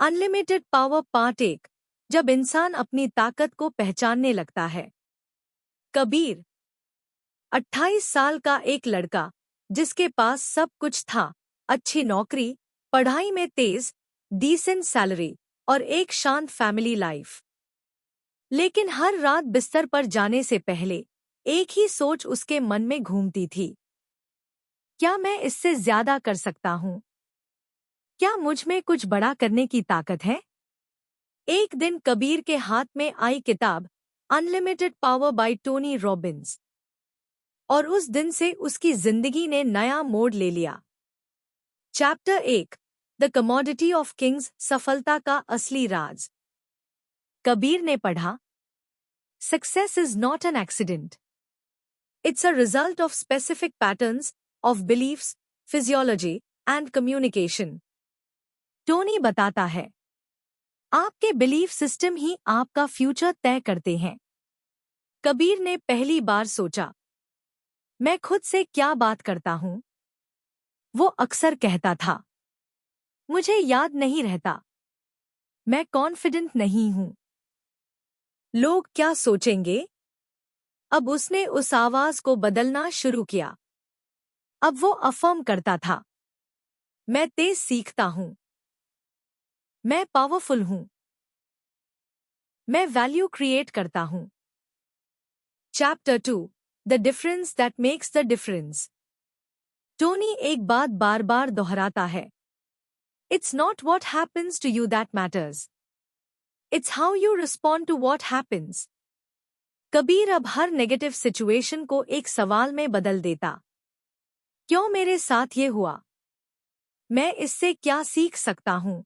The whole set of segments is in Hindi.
अनलिमिटेड पावर पार्ट 1, जब इंसान अपनी ताकत को पहचानने लगता है। कबीर 28 साल का एक लड़का जिसके पास सब कुछ था, अच्छी नौकरी, पढ़ाई में तेज, डिसेंट सैलरी और एक शांत फैमिली लाइफ। लेकिन हर रात बिस्तर पर जाने से पहले एक ही सोच उसके मन में घूमती थी। क्या मैं इससे ज्यादा कर सकता हूँ? क्या मुझ में कुछ बड़ा करने की ताकत है? एक दिन कबीर के हाथ में आई किताब unlimited power bye Tony Robbins, और उस दिन से उसकी जिंदगी ने नया मोड़ ले लिया। Chapter 1, the commodity of Kings, सफलता का असली राज। कबीर ने पढ़ा, success is not an accident, it's a result of specific patterns of beliefs, physiology and communication. Tony बताता है, आपके बिलीफ सिस्टम ही आपका फ्यूचर तय करते हैं। कबीर ने पहली बार सोचा, मैं खुद से क्या बात करता हूं? वो अक्सर कहता था, मुझे याद नहीं रहता, मैं कॉन्फिडेंट नहीं हूं, लोग क्या सोचेंगे? अब उसने उस आवाज को बदलना शुरू किया। अब वो अफर्म करता था, मैं तेज सीखता हूं, मैं पावरफुल हूं, मैं वैल्यू क्रिएट करता हूं। Chapter 2, the difference that makes the difference. Tony एक बात बार बार दोहराता है, it's not what happens to you that matters, it's how you respond to what happens. Kabir अब हर नेगेटिव सिचुएशन को एक सवाल में बदल देता, क्यों मेरे साथ ये हुआ? मैं इससे क्या सीख सकता हूं?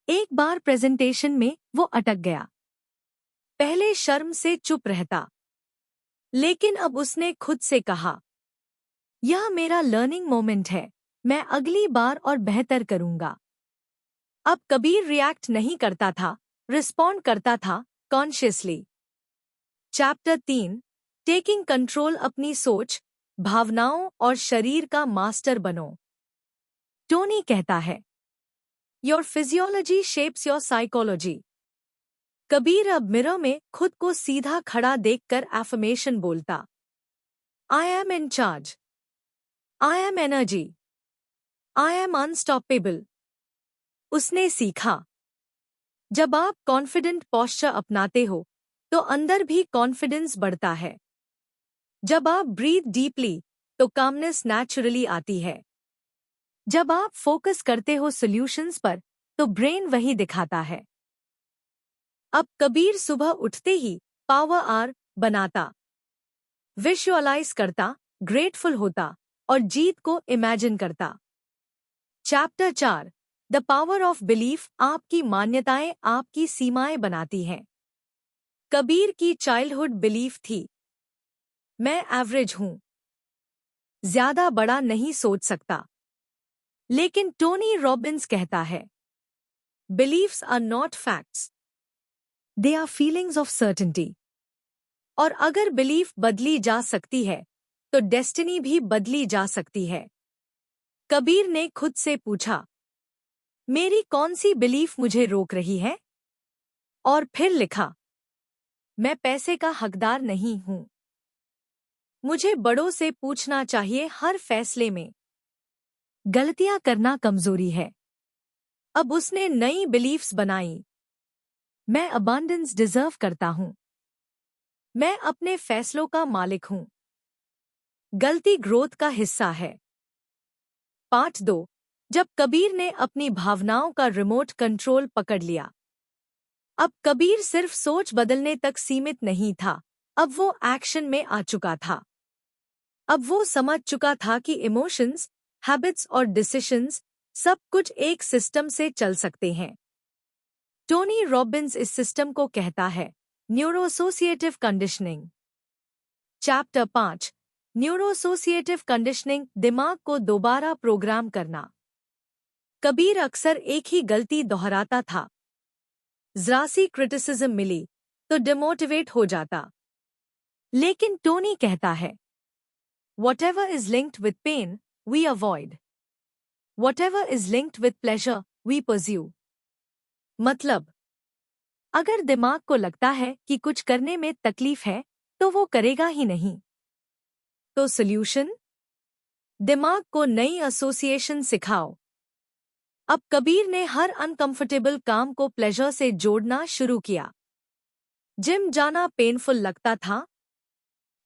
एक बार प्रेजेंटेशन में वो अटक गया। पहले शर्म से चुप रहता, लेकिन अब उसने खुद से कहा, यह मेरा लर्निंग मोमेंट है, मैं अगली बार और बेहतर करूंगा। अब कबीर रिएक्ट नहीं करता था, रिस्पॉन्ड करता था कॉन्शियसली। चैप्टर 3, टेकिंग कंट्रोल, अपनी सोच, भावनाओं और शरीर का मास्टर बनो। टोनी कहता है, your physiology shapes your psychology. Kabir अब मिरर में खुद को सीधा खड़ा देखकर एफर्मेशन बोलता, I am in charge, I am energy, I am unstoppable. उसने सीखा, जब आप कॉन्फिडेंट पोस्चर अपनाते हो तो अंदर भी कॉन्फिडेंस बढ़ता है। जब आप ब्रीथ डीपली तो कामनेस नेचुरली आती है। जब आप फोकस करते हो सॉल्यूशंस पर तो ब्रेन वही दिखाता है। अब कबीर सुबह उठते ही पावर आवर बनाता, विजुअलाइज करता, ग्रेटफुल होता और जीत को इमेजिन करता। Chapter 4, the power of belief, आपकी मान्यताएं आपकी सीमाएं बनाती हैं। कबीर की चाइल्डहुड बिलीफ थी, मैं एवरेज हूं, ज्यादा बड़ा नहीं सोच सकता। लेकिन टोनी रॉबिन्स कहता है, beliefs are not facts, they are feelings of certainty. और अगर बिलीफ बदली जा सकती है तो डेस्टिनी भी बदली जा सकती है। कबीर ने खुद से पूछा, मेरी कौन सी बिलीफ मुझे रोक रही है? और फिर लिखा, मैं पैसे का हकदार नहीं हूं, मुझे बड़ों से पूछना चाहिए हर फैसले में, गलतियां करना कमजोरी है। अब उसने नई बिलीफ्स बनाई, मैं अबंडेंस डिजर्व करता हूं, मैं अपने फैसलों का मालिक हूं, गलती ग्रोथ का हिस्सा है। पार्ट 2, जब कबीर ने अपनी भावनाओं का रिमोट कंट्रोल पकड़ लिया। अब कबीर सिर्फ सोच बदलने तक सीमित नहीं था, अब वो एक्शन में आ चुका था। अब वो समझ चुका था कि इमोशंस, हैबिट्स और डिसीजंस सब कुछ एक सिस्टम से चल सकते हैं। टोनी रॉबिन्स इस सिस्टम को कहता है न्यूरोएसोसिएटिव कंडीशनिंग। चैप्टर 5, न्यूरोएसोसिएटिव कंडीशनिंग, दिमाग को दोबारा प्रोग्राम करना। कबीर अक्सर एक ही गलती दोहराता था, जरा सी क्रिटिसिज्म मिली तो डिमोटिवेट हो जाता। लेकिन टोनी कहता है, Whatever is linked with pain, we avoid. Whatever is linked with pleasure, we pursue. मतलब अगर दिमाग को लगता है कि कुछ करने में तकलीफ है तो वो करेगा ही नहीं। तो सॉल्यूशन, दिमाग को नई एसोसिएशन सिखाओ। अब कबीर ने हर अनकंफर्टेबल काम को प्लेजर से जोड़ना शुरू किया। जिम जाना पेनफुल लगता था,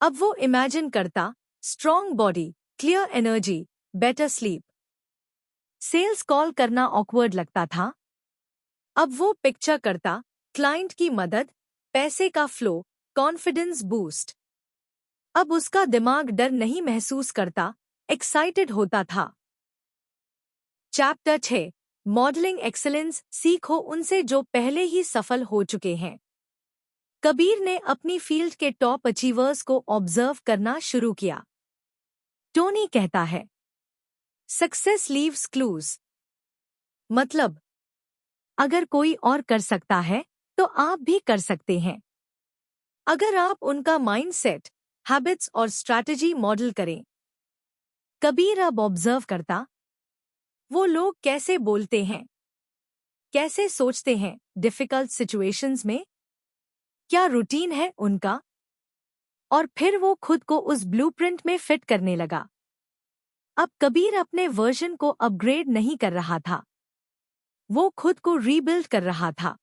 अब वो इमेजिन करता strong body, clear energy, better sleep. Sales call करना ऑकवर्ड लगता था, अब वो पिक्चर करता क्लाइंट की मदद, पैसे का फ्लो, कॉन्फिडेंस बूस्ट। अब उसका दिमाग डर नहीं महसूस करता, एक्साइटेड होता था। चैप्टर 6, मॉडलिंग एक्सीलेंस, सीखो उनसे जो पहले ही सफल हो चुके हैं। कबीर ने अपनी फील्ड के टॉप अचीवर्स को ऑब्जर्व करना शुरू किया। टोनी कहता है, सक्सेस लीव्स क्लूज। मतलब अगर कोई और कर सकता है तो आप भी कर सकते हैं, अगर आप उनका माइंडसेट, हैबिट्स और स्ट्रैटेजी मॉडल करें। कबीर अब ऑब्जर्व करता, वो लोग कैसे बोलते हैं, कैसे सोचते हैं डिफिकल्ट सिचुएशंस में, क्या रूटीन है उनका, और फिर वो खुद को उस ब्लूप्रिंट में फिट करने लगा। अब कबीर अपने वर्जन को अपग्रेड नहीं कर रहा था, वो खुद को रीबिल्ड कर रहा था।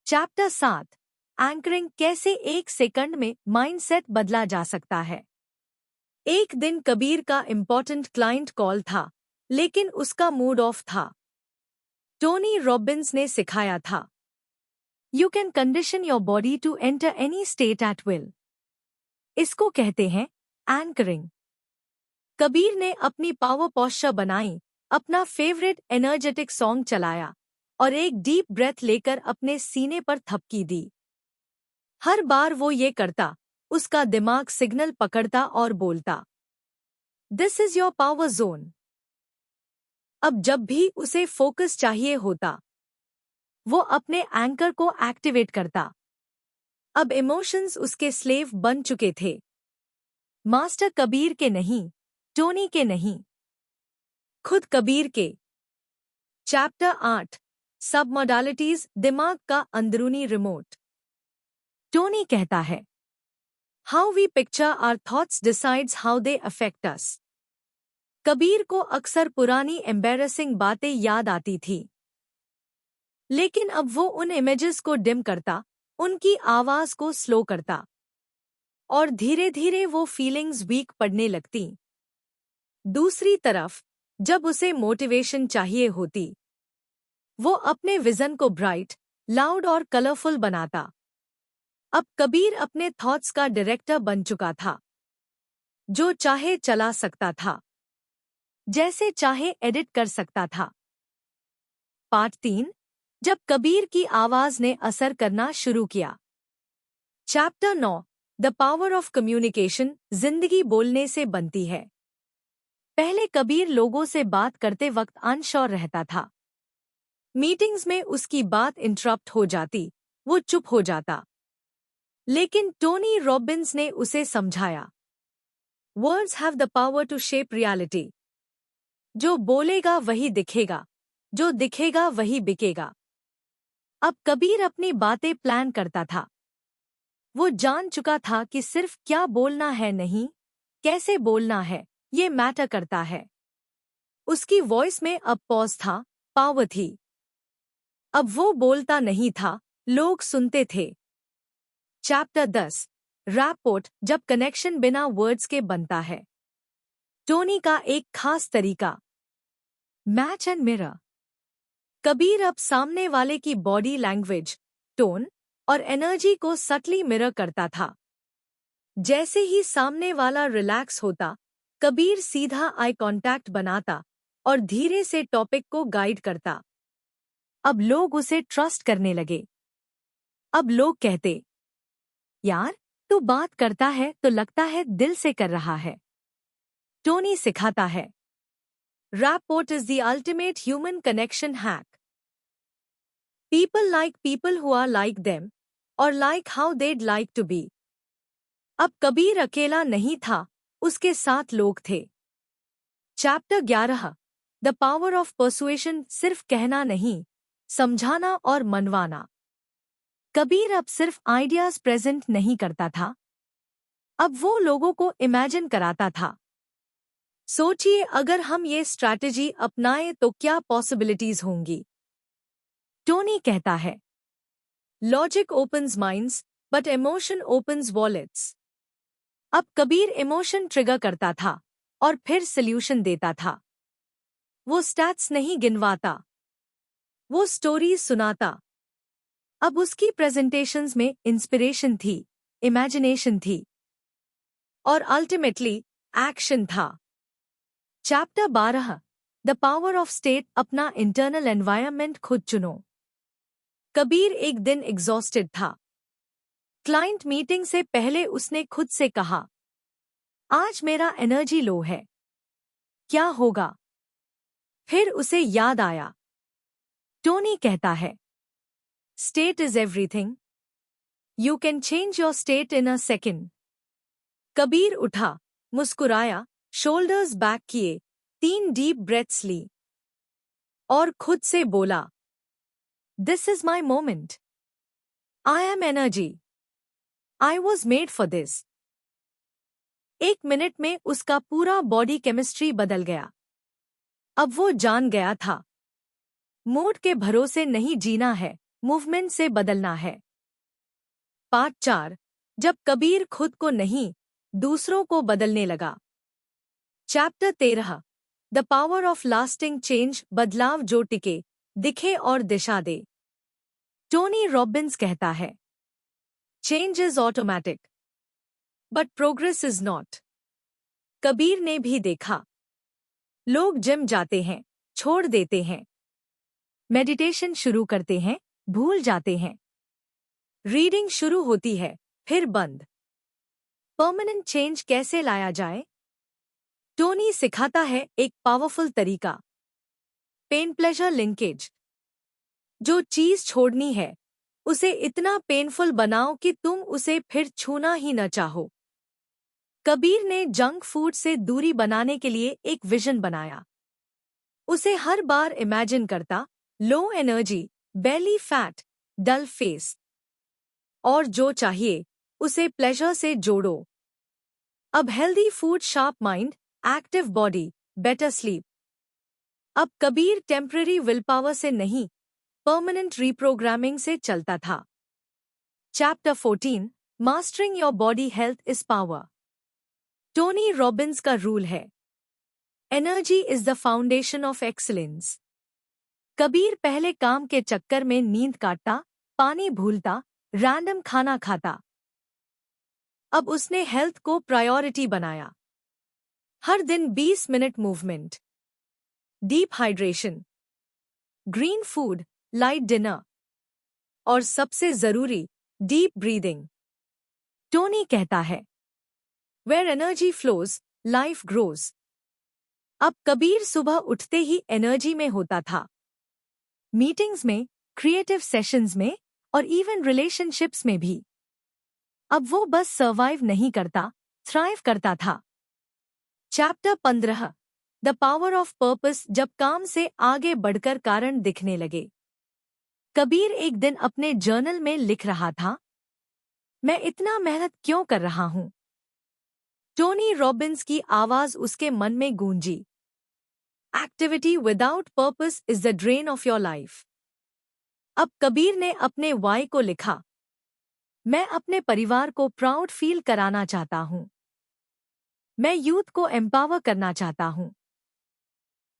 चैप्टर 7, एंकरिंग, कैसे एक सेकंड में माइंडसेट बदला जा सकता है। एक दिन कबीर का इंपॉर्टेंट क्लाइंट कॉल था, लेकिन उसका मूड ऑफ था। टोनी रॉबिन्स ने सिखाया था, you can condition your body to enter any state at will. इसको कहते हैं एंकरिंग। कबीर ने अपनी पावर पोस्चर बनाई, अपना फेवरेट एनर्जेटिक सॉन्ग चलाया और एक डीप ब्रेथ लेकर अपने सीने पर थपकी दी। हर बार वो ये करता, उसका दिमाग सिग्नल पकड़ता और बोलता, this is your power zone. अब जब भी उसे फोकस चाहिए होता, वो अपने एंकर को एक्टिवेट करता। अब इमोशंस उसके स्लेव बन चुके थे, मास्टर कबीर के नहीं, टोनी के नहीं, खुद कबीर के। चैप्टर 8, सब मॉडलिटीज, दिमाग का अंदरूनी रिमोट। टोनी कहता है, how we picture our thoughts decides how they affect us. Kabir को अक्सर पुरानी एम्बैरेसिंग बातें याद आती थी, लेकिन अब वो उन इमेजेस को डिम करता, उनकी आवाज को स्लो करता, और धीरे धीरे वो फीलिंग्स वीक पड़ने लगती। दूसरी तरफ जब उसे मोटिवेशन चाहिए होती, वो अपने विजन को ब्राइट, लाउड और कलरफुल बनाता। अब कबीर अपने थॉट्स का डायरेक्टर बन चुका था, जो चाहे चला सकता था, जैसे चाहे एडिट कर सकता था। पार्ट 3, जब कबीर की आवाज ने असर करना शुरू किया। Chapter 9, the power of communication, जिंदगी बोलने से बनती है। पहले कबीर लोगों से बात करते वक्त अनश्योर रहता था। मीटिंग्स में उसकी बात इंटरप्ट हो जाती, वो चुप हो जाता। लेकिन टोनी रॉबिन्स ने उसे समझाया, words have the power to shape reality. जो बोलेगा वही दिखेगा, जो दिखेगा वही बिकेगा। अब कबीर अपनी बातें प्लान करता था। वो जान चुका था कि सिर्फ क्या बोलना है नहीं, कैसे बोलना है, ये मैटर करता है। उसकी वॉइस में अब पॉज था, पावर थी। अब वो बोलता नहीं था, लोग सुनते थे। चैप्टर 10, रैपोर्ट, जब कनेक्शन बिना वर्ड्स के बनता है। टोनी का एक खास तरीका, मैच एंड मिरर। कबीर अब सामने वाले की बॉडी लैंग्वेज, टोन और एनर्जी को सटली मिरर करता था। जैसे ही सामने वाला रिलैक्स होता, कबीर सीधा आई कांटेक्ट बनाता और धीरे से टॉपिक को गाइड करता। अब लोग उसे ट्रस्ट करने लगे। अब लोग कहते, यार तू बात करता है तो लगता है दिल से कर रहा है। टोनी सिखाता है, rapport is the ultimate human connection hack. People like people who are like them और like how they'd like to be. अब कबीर अकेला नहीं था, उसके साथ लोग थे। Chapter 11, the power of persuasion, सिर्फ कहना नहीं, समझाना और मनवाना। कबीर अब सिर्फ आइडियाज प्रेजेंट नहीं करता था, अब वो लोगों को इमेजिन कराता था। सोचिए अगर हम ये स्ट्रैटेजी अपनाएं तो क्या पॉसिबिलिटीज होंगी। टोनी कहता है, logic opens minds but emotion opens wallets. अब कबीर इमोशन ट्रिगर करता था और फिर सल्यूशन देता था। वो स्टैट्स नहीं गिनवाता, वो स्टोरीज सुनाता। अब उसकी प्रेजेंटेशंस में इंस्पिरेशन थी, इमेजिनेशन थी और अल्टीमेटली एक्शन था। Chapter 12, the power of state. अपना इंटरनल एनवायरनमेंट खुद चुनो। कबीर एक दिन एग्जॉस्टेड था। क्लाइंट मीटिंग से पहले उसने खुद से कहा, आज मेरा एनर्जी लो है, क्या होगा? फिर उसे याद आया, टोनी कहता है, state is everything, you can change your state in a second. Kabir उठा, मुस्कुराया, शोल्डर्स बैक किए, 3 डीप ब्रेथ्स ली और खुद से बोला, this is my moment, I am energy, I was made for this. 1 minute में उसका पूरा बॉडी केमिस्ट्री बदल गया। अब वो जान गया था, मूड के भरोसे नहीं जीना है, मूवमेंट से बदलना है। पार्ट 4, जब कबीर खुद को नहीं, दूसरों को बदलने लगा। Chapter 13, the power of lasting change. बदलाव जो टिके, दिखे और दिशा दे। टोनी रॉबिन्स कहता है, change is automatic but progress is not. Kabir ने भी देखा, लोग जिम जाते हैं, छोड़ देते हैं, मेडिटेशन शुरू करते हैं, भूल जाते हैं, रीडिंग शुरू होती है, फिर बंद। परमानेंट चेंज कैसे लाया जाए? टोनी सिखाता है एक पावरफुल तरीका, पेन प्लेजर लिंकेज। जो चीज छोड़नी है, उसे इतना पेनफुल बनाओ कि तुम उसे फिर छूना ही न चाहो। कबीर ने जंक फूड से दूरी बनाने के लिए एक विजन बनाया। उसे हर बार इमेजिन करता, लो एनर्जी, बेली फैट, डल फेस। और जो चाहिए उसे प्लेजर से जोड़ो। अब healthy food, sharp mind, active body, better sleep. अब कबीर टेम्पररी विल पावर से नहीं, परमानेंट रीप्रोग्रामिंग से चलता था। Chapter 14, mastering your body health is power. Tony Robbins का रूल है, energy is the foundation of excellence. Kabir पहले काम के चक्कर में नींद काटता, पानी भूलता, रैंडम खाना खाता। अब उसने हेल्थ को प्रायोरिटी बनाया। हर दिन 20 minute movement, deep hydration, green food, light dinner और सबसे जरूरी डीप ब्रीदिंग। टोनी कहता है, where energy flows, life grows. अब कबीर सुबह उठते ही एनर्जी में होता था। मीटिंग्स में, क्रिएटिव सेशंस में और इवन रिलेशनशिप्स में भी। अब वो बस सर्वाइव नहीं करता, थ्राइव करता था। Chapter 15, the power of purpose. जब काम से आगे बढ़कर कारण दिखने लगे। कबीर एक दिन अपने जर्नल में लिख रहा था, मैं इतना मेहनत क्यों कर रहा हूं? टोनी रॉबिन्स की आवाज उसके मन में गूंजी, activity without purpose is the drain of your life. अब कबीर ने अपने वाई को लिखा, मैं अपने परिवार को प्राउड फील कराना चाहता हूं, मैं यूथ को एम्पावर करना चाहता हूं,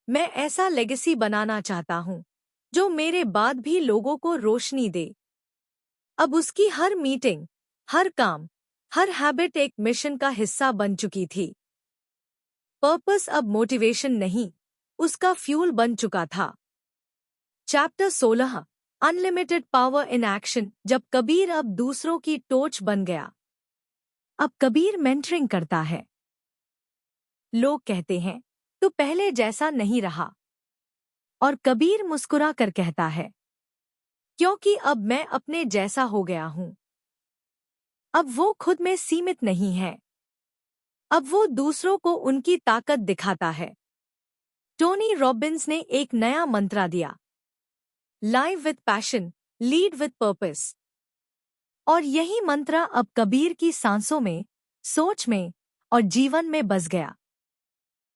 मैं ऐसा लेगेसी बनाना चाहता हूं जो मेरे बाद भी लोगों को रोशनी दे। अब उसकी हर मीटिंग, हर काम, हर हैबिट एक मिशन का हिस्सा बन चुकी थी। पर्पस अब मोटिवेशन नहीं, उसका फ्यूल बन चुका था। Chapter 16, unlimited power in action. जब कबीर अब दूसरों की टॉर्च बन गया। अब कबीर मेंटरिंग करता है। लोग कहते हैं, तू पहले जैसा नहीं रहा। और कबीर मुस्कुरा कर कहता है, क्योंकि अब मैं अपने जैसा हो गया हूं। अब वो खुद में सीमित नहीं है, अब वो दूसरों को उनकी ताकत दिखाता है। टोनी रॉबिन्स ने एक नया मंत्र दिया, live with passion, lead with purpose. और यही मंत्र अब कबीर की सांसों में, सोच में और जीवन में बस गया।